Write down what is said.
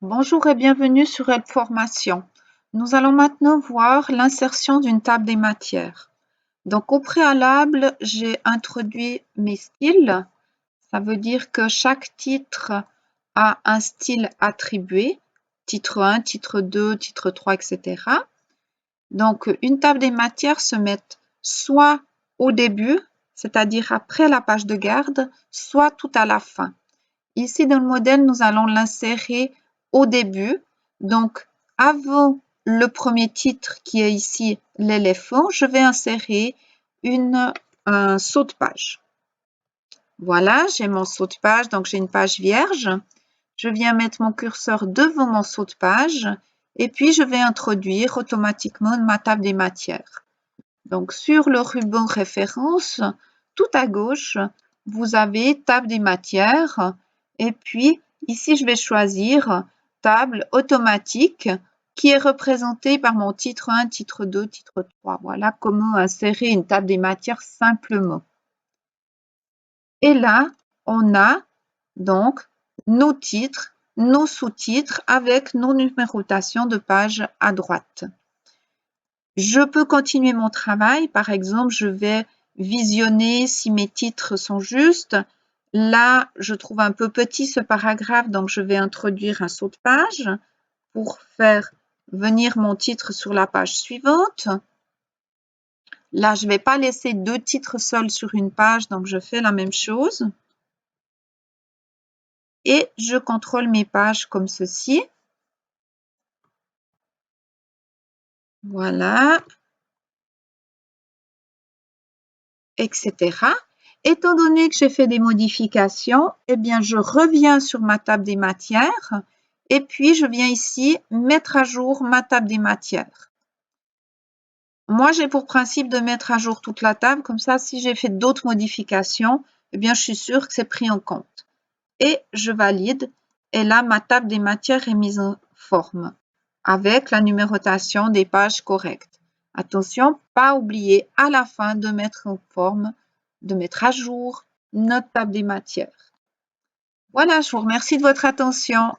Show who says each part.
Speaker 1: Bonjour et bienvenue sur Help Formation. Nous allons maintenant voir l'insertion d'une table des matières. Donc au préalable, j'ai introduit mes styles. Ça veut dire que chaque titre a un style attribué, titre 1, titre 2, titre 3, etc. Donc une table des matières se met soit au début, c'est-à-dire après la page de garde, soit tout à la fin. Ici, dans le modèle, nous allons l'insérer au début. Donc, avant le premier titre qui est ici l'éléphant, je vais insérer un saut de page. Voilà, j'ai mon saut de page, donc j'ai une page vierge. Je viens mettre mon curseur devant mon saut de page et puis je vais introduire automatiquement ma table des matières. Donc, sur le ruban référence, tout à gauche, vous avez table des matières et puis ici, je vais choisir table automatique qui est représentée par mon titre 1, titre 2, titre 3. Voilà comment insérer une table des matières simplement. Et là, on a donc nos titres, nos sous-titres avec nos numérotations de pages à droite. Je peux continuer mon travail. Par exemple, je vais visionner si mes titres sont justes. Là, je trouve un peu petit ce paragraphe, donc je vais introduire un saut de page pour faire venir mon titre sur la page suivante. Là, je ne vais pas laisser deux titres seuls sur une page, donc je fais la même chose. Et je contrôle mes pages comme ceci. Voilà. Etc. Étant donné que j'ai fait des modifications, eh bien, je reviens sur ma table des matières et puis je viens ici mettre à jour ma table des matières. Moi, j'ai pour principe de mettre à jour toute la table, comme ça, si j'ai fait d'autres modifications, eh bien, je suis sûre que c'est pris en compte. Et je valide, et là, ma table des matières est mise en forme, avec la numérotation des pages correctes. Attention, pas oublier à la fin de mettre en forme, de mettre à jour notre table des matières. Voilà, je vous remercie de votre attention.